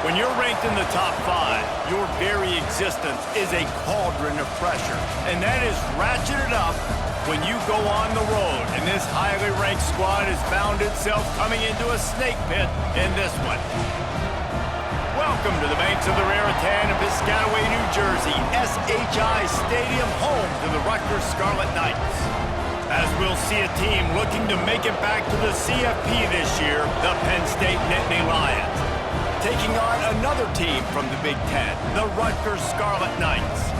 When you're ranked in the top 5, your very existence is a cauldron of pressure. And that is ratcheted up when you go on the road. And this highly ranked squad has found itself coming into a snake pit in this one. Welcome to the banks of the Raritan in Piscataway, New Jersey, SHI Stadium, home to the Rutgers Scarlet Knights. As we'll see a team looking to make it back to the CFP this year, the Penn State Nittany Lions, taking on another team from the Big Ten, the Rutgers Scarlet Knights.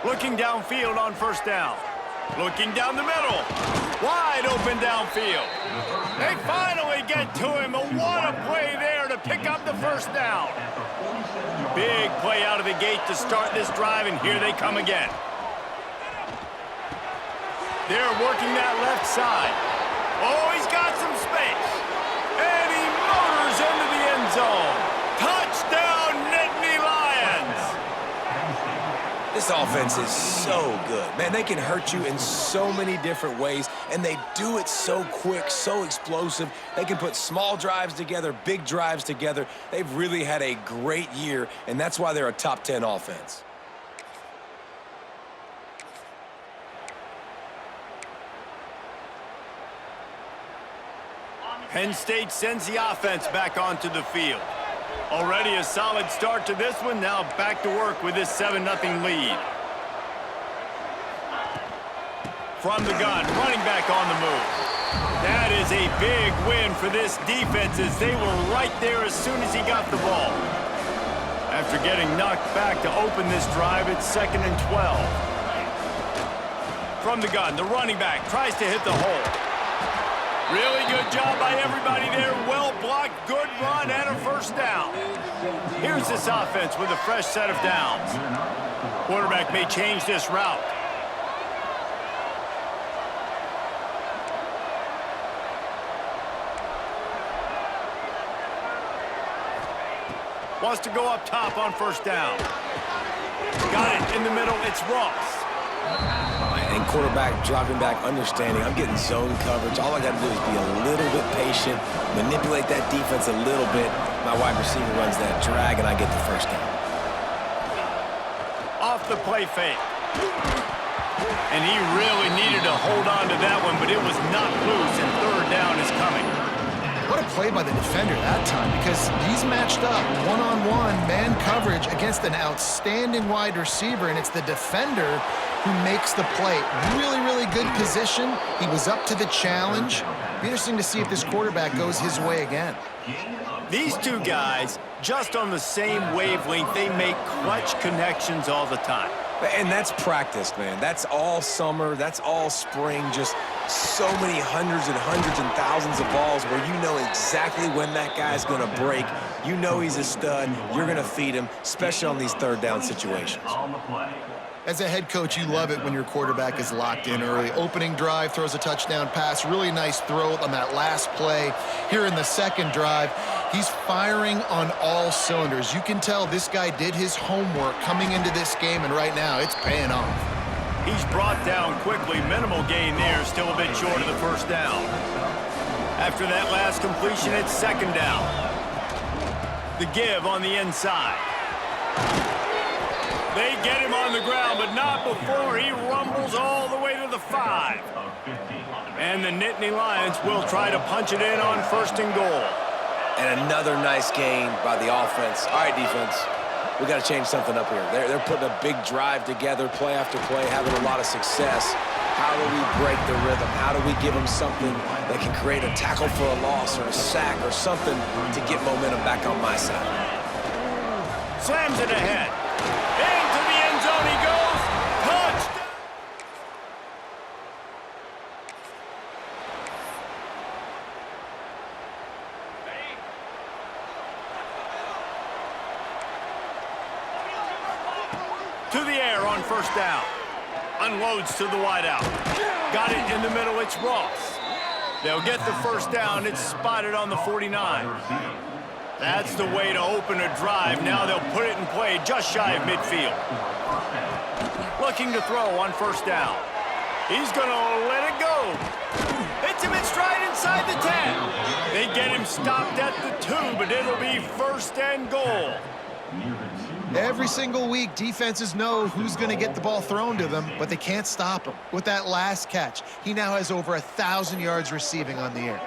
Looking downfield on first down. Looking down the middle. Wide open downfield. They finally get to him. And what a play there to pick up the first down. Big play out of the gate to start this drive, and here they come again. They're working that left side. Oh, he's got some space. And he motors into the end zone. Touchdown, Nittany Lions. This offense is so good. Man, they can hurt you in so many different ways, and they do it so quick, so explosive. They can put small drives together, big drives together. They've really had a great year, and that's why they're a top 10 offense. Penn State sends the offense back onto the field. Already a solid start to this one. Now back to work with this 7-0 lead. From the gun, running back on the move. That is a big win for this defense as they were right there as soon as he got the ball. After getting knocked back to open this drive, it's 2nd and 12. From the gun, the running back tries to hit the hole. Really good job by everybody there. Well blocked, good run, and a first down. Here's this offense with a fresh set of downs. Quarterback may change this route. Wants to go up top on first down. Got it in the middle. It's Ross. And quarterback dropping back, understanding I'm getting zone coverage. All I got to do is be a little bit patient, manipulate that defense a little bit. My wide receiver runs that drag, and I get the first down. Off the play fake. And he really needed to hold on to that one, but it was not loose, and third down is coming. What a play by the defender that time, because he's matched up one-on-one man coverage against an outstanding wide receiver, and it's the defender who makes the play. Really, really good position. He was up to the challenge. Be interesting to see if this quarterback goes his way again. These two guys, just on the same wavelength, they make clutch connections all the time. And that's practice, man. That's all summer. That's all spring. Just so many hundreds and thousands of balls where you know exactly when that guy's going to break. You know he's a stud. You're going to feed him, especially on these third down situations. As a head coach, you love it when your quarterback is locked in early. Opening drive, throws a touchdown pass. Really nice throw on that last play. Here in the second drive, he's firing on all cylinders. You can tell this guy did his homework coming into this game, and right now it's paying off. He's brought down quickly. Minimal gain there, still a bit short of the first down. After that last completion, it's second down. The give on the inside. They get him on the ground, but not before he rumbles all the way to the 5. And the Nittany Lions will try to punch it in on 1st and goal. And another nice gain by the offense. All right, defense, we got to change something up here. They're putting a big drive together, play after play, having a lot of success. How do we break the rhythm? How do we give them something that can create a tackle for a loss or a sack or something to get momentum back on my side? Slams it ahead. Into the end zone he goes. Touchdown! To the air on first down. Unloads to the wideout. Got it in the middle. It's Ross. They'll get the first down. It's spotted on the 49. That's the way to open a drive. Now they'll put it in play just shy of midfield. Looking to throw on first down. He's going to let it go. Hits him in stride inside the 10. They get him stopped at the 2, but it'll be first and goal. Every single week, defenses know who's going to get the ball thrown to them, but they can't stop him. With that last catch, he now has over 1,000 yards receiving on the air.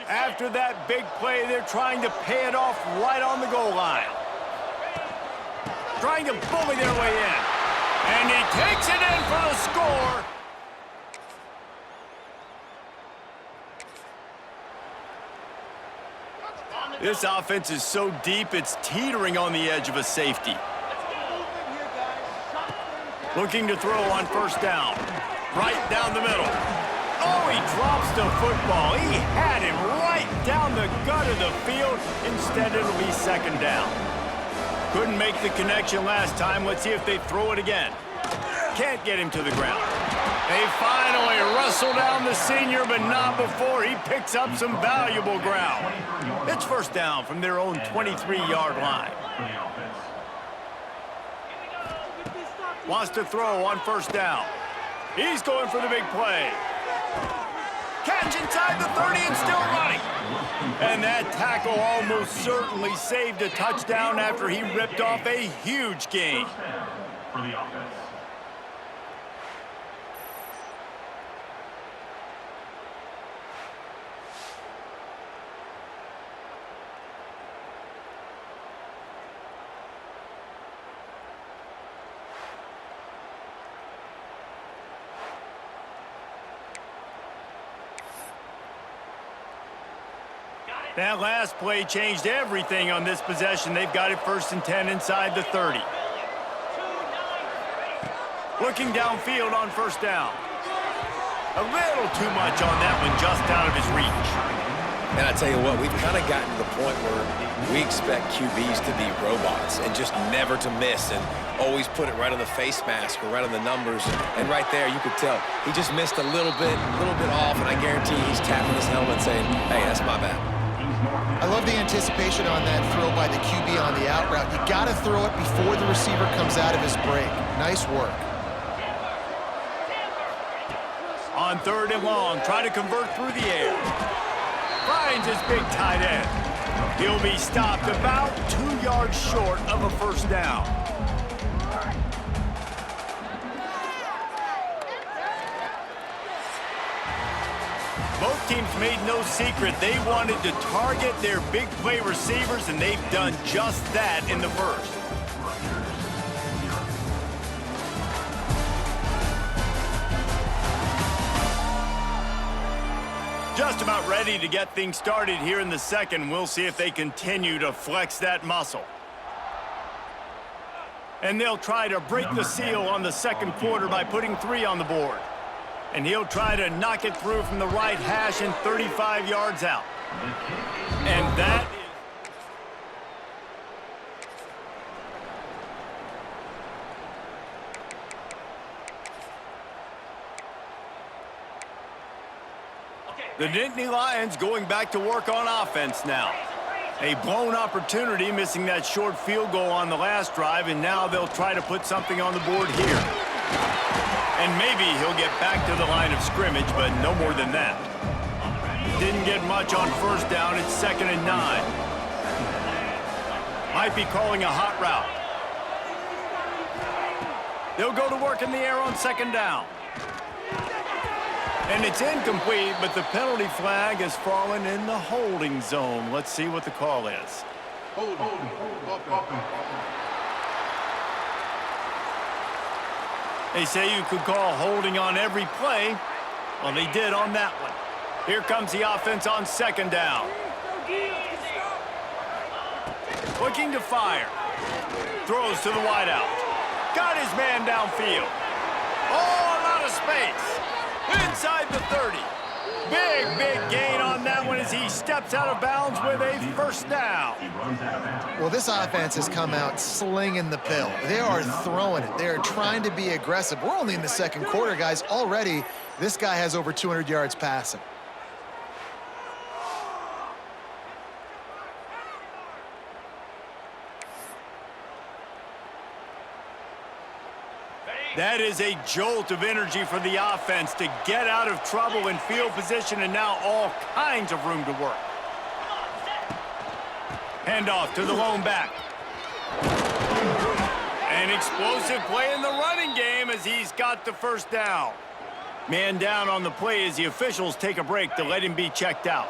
After that big play, they're trying to pay it off right on the goal line. Trying to bully their way in. And he takes it in for the score. This offense is so deep, it's teetering on the edge of a safety. Looking to throw on first down. Right down the middle. Oh, he drops the football. He had him right down the gut of the field. Instead, it'll be second down. Couldn't make the connection last time. Let's see if they throw it again. Can't get him to the ground. They finally wrestle down the senior, but not before he picks up some valuable ground. It's first down from their own 23-yard line. Wants to throw on first down. He's going for the big play. Catch inside the 30 and still running. And that tackle almost certainly saved a touchdown after he ripped off a huge gain. For the offense. That last play changed everything on this possession. They've got it first and 10 inside the 30. Looking downfield on first down. A little too much on that one, just out of his reach. And I tell you what, we've kind of gotten to the point where we expect QBs to be robots and just never to miss and always put it right on the face mask or right on the numbers. And right there, you could tell he just missed a little bit off, and I guarantee he's tapping his helmet saying, hey, that's my bad. I love the anticipation on that throw by the QB on the out route. You got to throw it before the receiver comes out of his break. Nice work. On third and long, try to convert through the air. Finds his big tight end. He'll be stopped about 2 yards short of a first down. Both teams made no secret they wanted to target their big play receivers, and they've done just that in the first. Just about ready to get things started here in the second. We'll see if they continue to flex that muscle. And they'll try to break the seal on the second quarter by putting 3 on the board. And he'll try to knock it through from the right hash and 35 yards out. And that is... The Nittany Lions going back to work on offense now. A blown opportunity, missing that short field goal on the last drive, and now they'll try to put something on the board here. And maybe he'll get back to the line of scrimmage, but no more than that. Didn't get much on first down. It's 2nd and 9. Might be calling a hot route. They'll go to work in the air on 2nd down. And it's incomplete, but the penalty flag has fallen in the holding zone. Let's see what the call is. They say you could call holding on every play. Well, they did on that one. Here comes the offense on 2nd down. Looking to fire. Throws to the wideout. Got his man downfield. Oh, a lot of space. Inside the 30. Big gain on that one as he steps out of bounds with a first down. Well, this offense has come out slinging the pill. They are throwing it. They are trying to be aggressive. We're only in the 2nd quarter, guys. Already, this guy has over 200 yards passing. That is a jolt of energy for the offense to get out of trouble in field position, and now all kinds of room to work. Handoff to the lone back. An explosive play in the running game as he's got the first down. Man down on the play as the officials take a break to let him be checked out.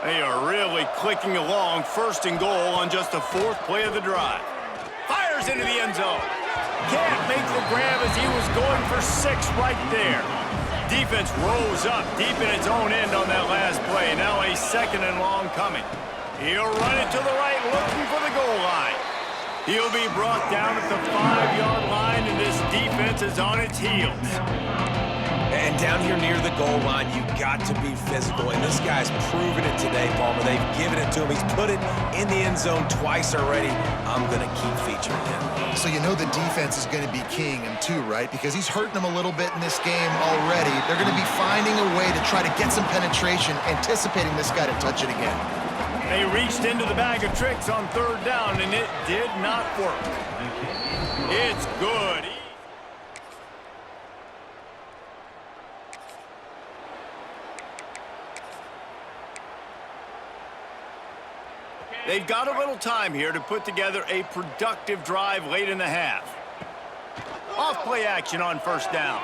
They are really clicking along, 1st and goal on just the 4th play of the drive. Fires into the end zone. Can't make the grab as he was going for 6 right there. Defense rose up deep in its own end on that last play. Now a 2nd and long coming. He'll run it to the right, looking for the goal line. He'll be brought down at the 5-yard line, and this defense is on its heels. And down here near the goal line, you got to be physical. And this guy's proven it today, Palmer. They've given it to him. He's put it in the end zone twice already. I'm going to keep featuring him. So you know the defense is going to be keying him too, right? Because he's hurting them a little bit in this game already. They're going to be finding a way to try to get some penetration, anticipating this guy to touch it again. They reached into the bag of tricks on 3rd down, and it did not work. It's good. They've got a little time here to put together a productive drive late in the half. Off-play action on 1st down.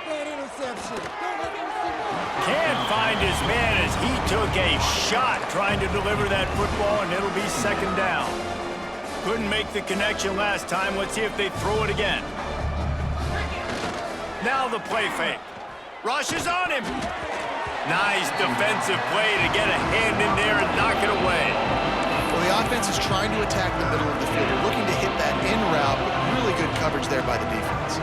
Can't find his man as he took a shot trying to deliver that football, and it'll be 2nd down. Couldn't make the connection last time. Let's see if they throw it again. Now the play fake. Rush is on him. Nice defensive play to get a hand in there and knock it away. Well, the offense is trying to attack the middle of the field. They're looking to hit that in route, but really good coverage there by the defense.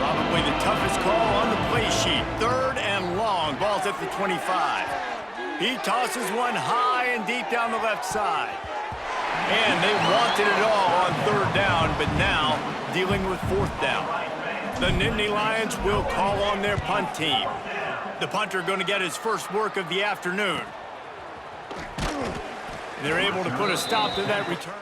Probably the toughest call on the play sheet. 3rd and long. Ball's at the 25. He tosses one high and deep down the left side. And they wanted it all on 3rd down, but now dealing with 4th down. The Nittany Lions will call on their punt team. The punter going to get his first work of the afternoon. They're able to put a stop to that return.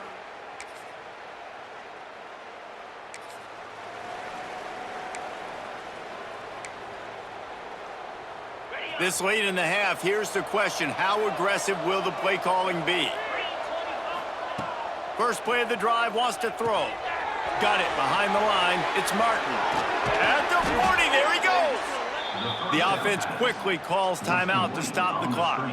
This late in the half, here's the question. How aggressive will the play calling be? First play of the drive, wants to throw. Got it behind the line. It's Martin. At the 40, there he goes. The offense quickly calls timeout to stop the clock.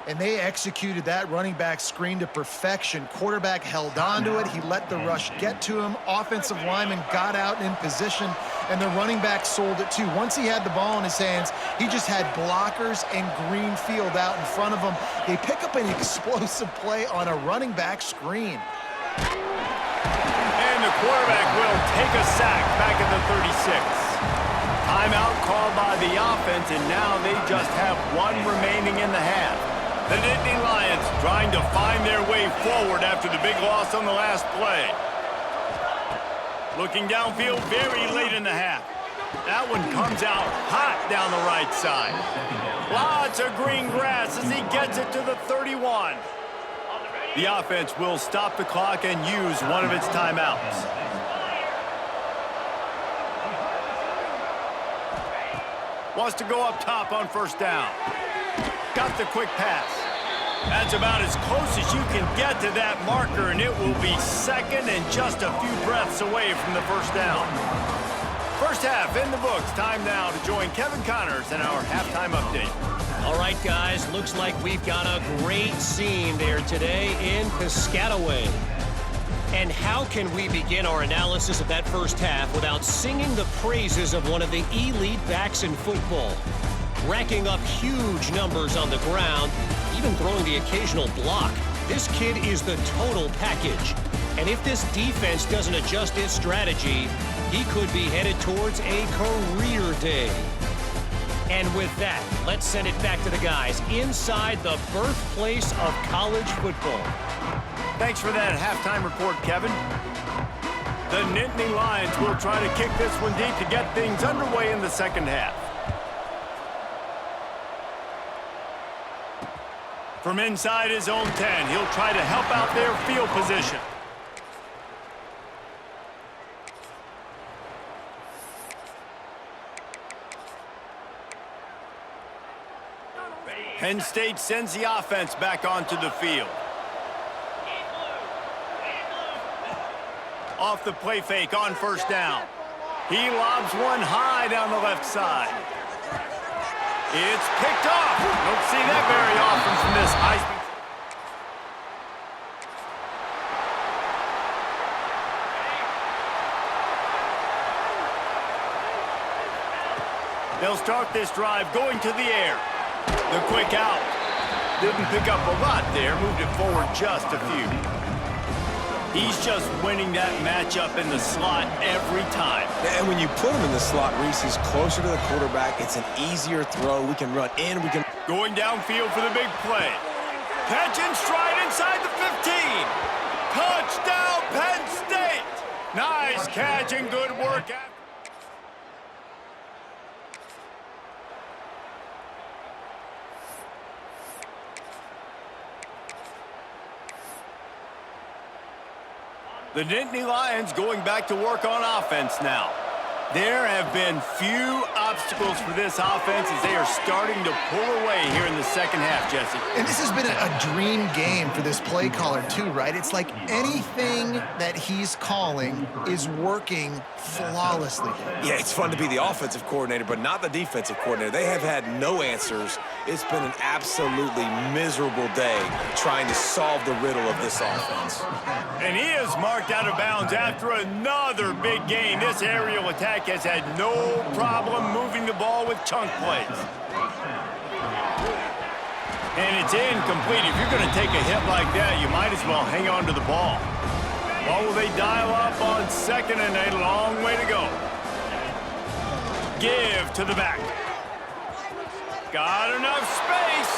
And they executed that running back screen to perfection. Quarterback held on to it. He let the rush get to him. Offensive lineman got out in position, and the running back sold it too. Once he had the ball in his hands, he just had blockers and green field out in front of him. They pick up an explosive play on a running back screen. And the quarterback will take a sack back at the 36. Timeout called by the offense, and now they just have one remaining in the half. The Nittany Lions trying to find their way forward after the big loss on the last play. Looking downfield very late in the half. That one comes out hot down the right side. Lots of green grass as he gets it to the 31. The offense will stop the clock and use one of its timeouts. Wants to go up top on first down. Got the quick pass. That's about as close as you can get to that marker, and it will be second and just a few breaths away from the first down. First half in the books. Time now to join Kevin Connors in our halftime update. All right, guys, looks like we've got a great scene there today in Piscataway. And how can we begin our analysis of that first half without singing the praises of one of the elite backs in football? Racking up huge numbers on the ground, even throwing the occasional block. This kid is the total package. And if this defense doesn't adjust its strategy, he could be headed towards a career day. And with that, let's send it back to the guys inside the birthplace of college football. Thanks for that halftime report, Kevin. The Nittany Lions will try to kick this one deep to get things underway in the second half. From inside his own 10, he'll try to help out their field position. Penn State sends the offense back onto the field. Off the play fake on first down. He lobs one high down the left side. It's picked off. Don't see that very often from this Heisman. They'll start this drive going to the air. The quick out. Didn't pick up a lot there. Moved it forward just a few. He's just winning that matchup in the slot every time. And when you put him in the slot, Reese, he's closer to the quarterback. It's an easier throw. We can run in. We can... Going downfield for the big play. Catch and stride inside the 15. Touchdown, Penn State. Nice catch and good work. The Nittany Lions going back to work on offense now. There have been few obstacles for this offense as they are starting to pull away here in the second half, Jesse. And this has been a dream game for this play caller too, right? It's like anything that he's calling is working flawlessly. Yeah, it's fun to be the offensive coordinator, but not the defensive coordinator. They have had no answers. It's been an absolutely miserable day trying to solve the riddle of this offense. And he is marked out of bounds after another big gain. This aerial attack has had no problem moving the ball with chunk plays. And it's incomplete. If you're going to take a hit like that, you might as well hang on to the ball. What will they dial up on second and a long way to go? Give to the back. Got enough space.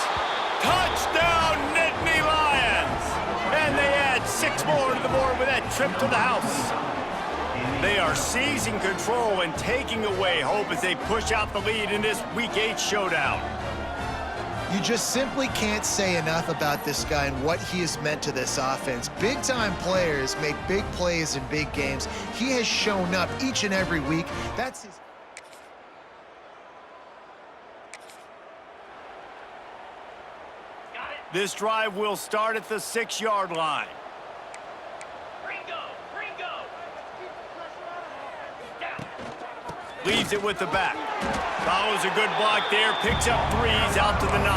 Touchdown, Nittany Lions. And they add 6 more to the board with that trip to the house. They are seizing control and taking away hope as they push out the lead in this Week 8 showdown. You just simply can't say enough about this guy and what he has meant to this offense. Big-time players make big plays in big games. He has shown up each and every week. That's his... This drive will start at the 6-yard line. Leaves it with the back. Follows a good block there. Picks up 3s out to the 9.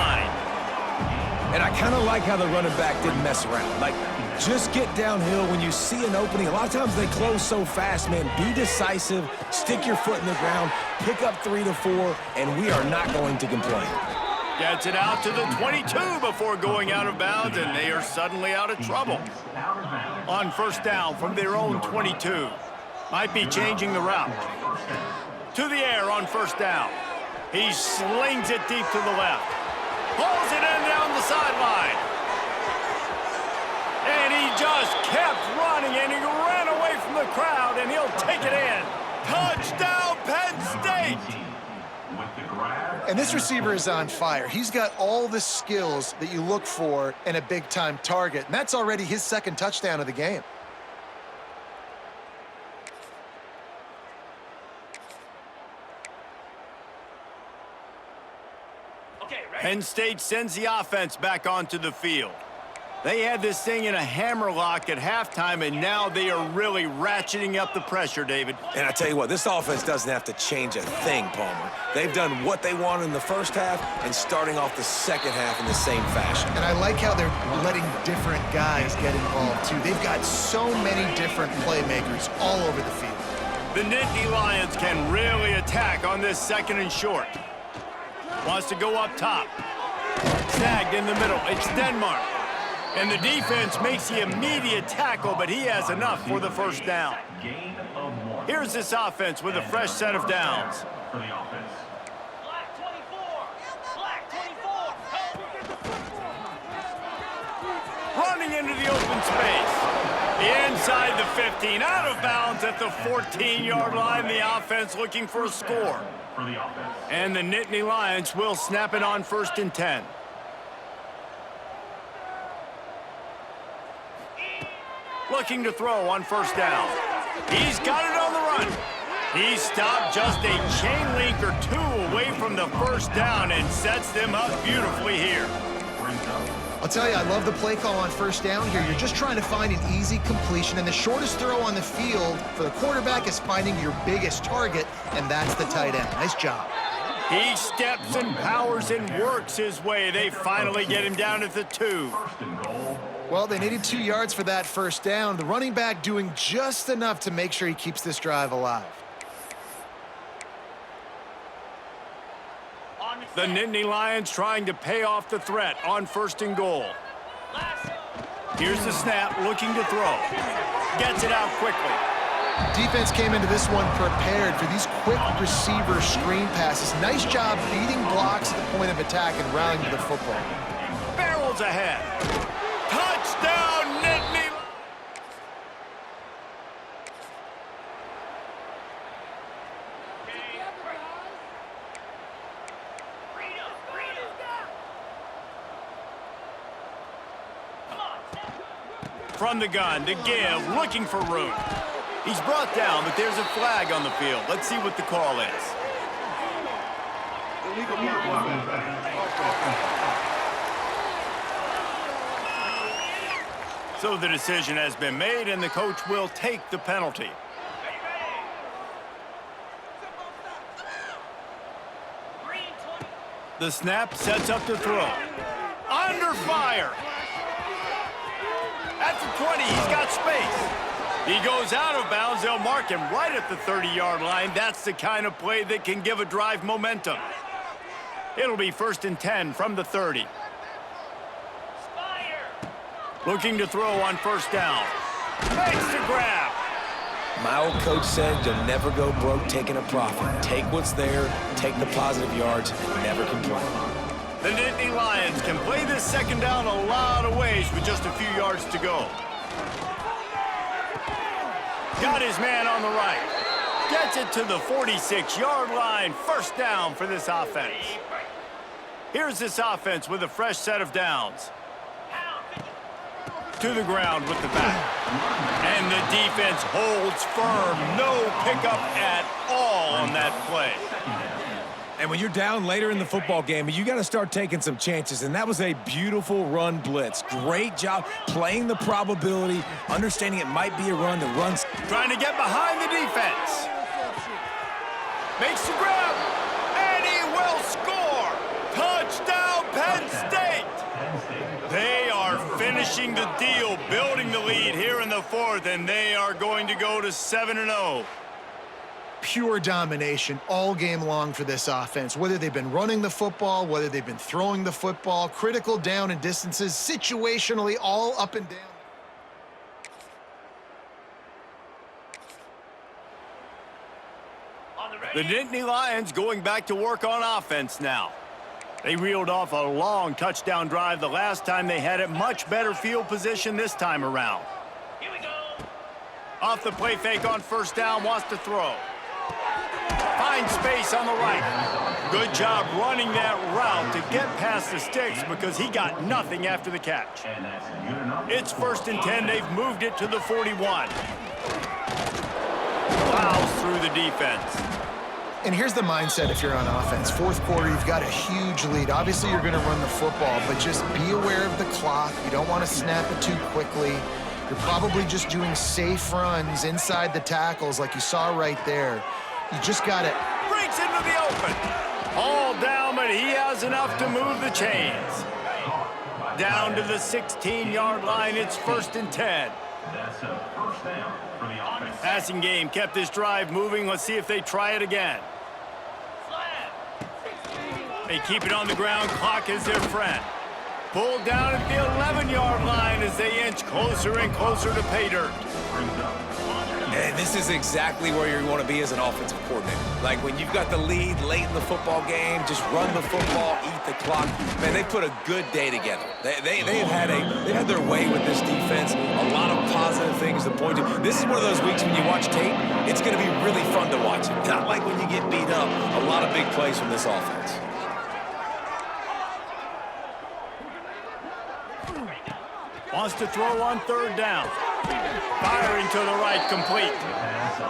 And I kind of like how the running back didn't mess around. Like, just get downhill when you see an opening. A lot of times they close so fast, man. Be decisive. Stick your foot in the ground. Pick up 3 to 4, and we are not going to complain. Gets it out to the 22 before going out of bounds, and they are suddenly out of trouble. On first down from their own 22. Might be changing the route. To the air on first down. He slings it deep to the left. Pulls it in down the sideline. And he just kept running, and he ran away from the crowd, and he'll take it in. Touchdown, Penn State! And this receiver is on fire. He's got all the skills that you look for in a big-time target, and that's already his second touchdown of the game. Penn State sends the offense back onto the field. They had this thing in a hammerlock at halftime, and now they are really ratcheting up the pressure, David. And I tell you what, this offense doesn't have to change a thing, Palmer. They've done what they wanted in the first half and starting off the second half in the same fashion. And I like how they're letting different guys get involved, too. They've got so many different playmakers all over the field. The Nittany Lions can really attack on this 2nd and short. Wants to go up top. Snagged in the middle. It's Denmark. And the defense makes the immediate tackle, but he has enough for the first down. Here's this offense with a fresh set of downs. Running into the open space. Inside the 15, out of bounds at the 14-yard line. The offense looking for a score. And the Nittany Lions will snap it on 1st and 10. Looking to throw on 1st down. He's got it on the run. He stopped just a chain link or 2 away from the 1st down and sets them up beautifully here. I'll tell you, I love the play call on 1st down here. You're just trying to find an easy completion, and the shortest throw on the field for the quarterback is finding your biggest target, and that's the tight end. Nice job. He steps and powers and works his way. They finally get him down at the 2. Well, they needed 2 yards for that 1st down. The running back doing just enough to make sure he keeps this drive alive. The Nittany Lions trying to pay off the threat on 1st and goal. Here's the snap, looking to throw. Gets it out quickly. Defense came into this one prepared for these quick receiver screen passes. Nice job beating blocks at the point of attack and rallying to the football. Barrels ahead. Touchdown, Nittany. From the gun to give, looking for room. He's brought down, but there's a flag on the field. Let's see what the call is. So the decision has been made, and the coach will take the penalty. The snap sets up the throw. Under fire. At the 20, he's got space. He goes out of bounds. They'll mark him right at the 30-yard line. That's the kind of play that can give a drive momentum. It'll be 1st and 10 from the 30. Looking to throw on 1st down. Makes the grab. My old coach said you'll never go broke taking a profit. Take what's there, take the positive yards, and never complain. The Nittany Lions can play this 2nd down a lot of ways with just a few yards to go. Got his man on the right. Gets it to the 46-yard line. 1st down for this offense. Here's this offense with a fresh set of downs. To the ground with the back. And the defense holds firm. No pickup at all on that play. And when you're down later in the football game, you got to start taking some chances, and that was a beautiful run blitz. Great job playing the probability, understanding it might be a run to run. Trying to get behind the defense. Makes the grab, and he will score. Touchdown, Penn State. They are finishing the deal, building the lead here in the 4th, and they are going to go to 7-0. Pure domination all game long for this offense. Whether they've been running the football, whether they've been throwing the football, critical down and distances, situationally all up and down. The Nittany Lions going back to work on offense now. They reeled off a long touchdown drive the last time they had it. Much better field position this time around. Here we go. Off the play fake on 1st down, wants to throw. finds space on the right. Good job running that route to get past the sticks because he got nothing after the catch. It's 1st and 10. They've moved it to the 41. Plows through the defense. And here's the mindset if you're on offense. 4th quarter, you've got a huge lead. Obviously, you're going to run the football, but just be aware of the clock. You don't want to snap it too quickly. You're probably just doing safe runs inside the tackles like you saw right there. You just got to... Breaks into the open. All down, but he has enough to move the chains. Down to the 16-yard line. It's 1st and 10. That's a first down for the offense. Passing game kept this drive moving. Let's see if they try it again. They keep it on the ground. Clock is their friend. Pulled down at the 11-yard line as they inch closer and closer to pay dirt. And this is exactly where you want to be as an offensive coordinator. Like when you've got the lead late in the football game, just run the football, eat the clock. Man, they put a good day together. They've had their way with this defense. A lot of positive things to point to. This is one of those weeks when you watch tape, it's going to be really fun to watch. Not like when you get beat up. A lot of big plays from this offense. Wants to throw on 3rd down. Firing to the right, complete.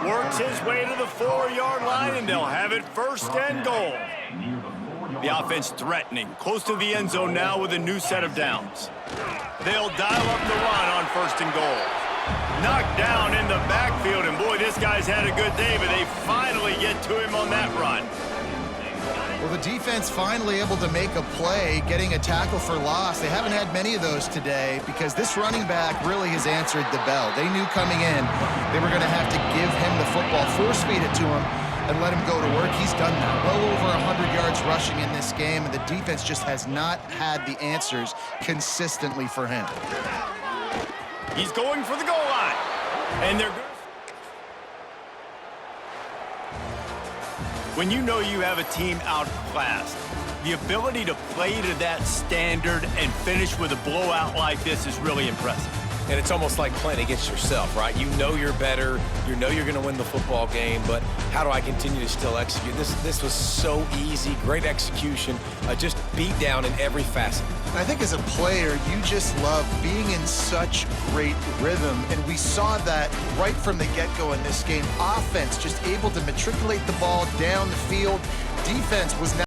Works his way to the 4-yard line, and they'll have it 1st and goal. The offense threatening, close to the end zone now with a new set of downs. They'll dial up the run on 1st and goal. Knocked down in the backfield, and boy, this guy's had a good day, but they finally get to him on that run. Well, the defense finally able to make a play, getting a tackle for loss. They haven't had many of those today because this running back really has answered the bell. They knew coming in they were going to have to give him the football, force feed it to him, and let him go to work. He's done that. Well over 100 yards rushing in this game, and the defense just has not had the answers consistently for him. He's going for the goal line, and they're good. When you know you have a team outclassed, the ability to play to that standard and finish with a blowout like this is really impressive. And it's almost like playing against yourself, right? You know you're better. You know you're going to win the football game, but how do I continue to still execute? This was so easy, great execution, just beat down in every facet. And I think as a player, you just love being in such great rhythm, and we saw that right from the get-go in this game. Offense just able to matriculate the ball down the field. Defense was not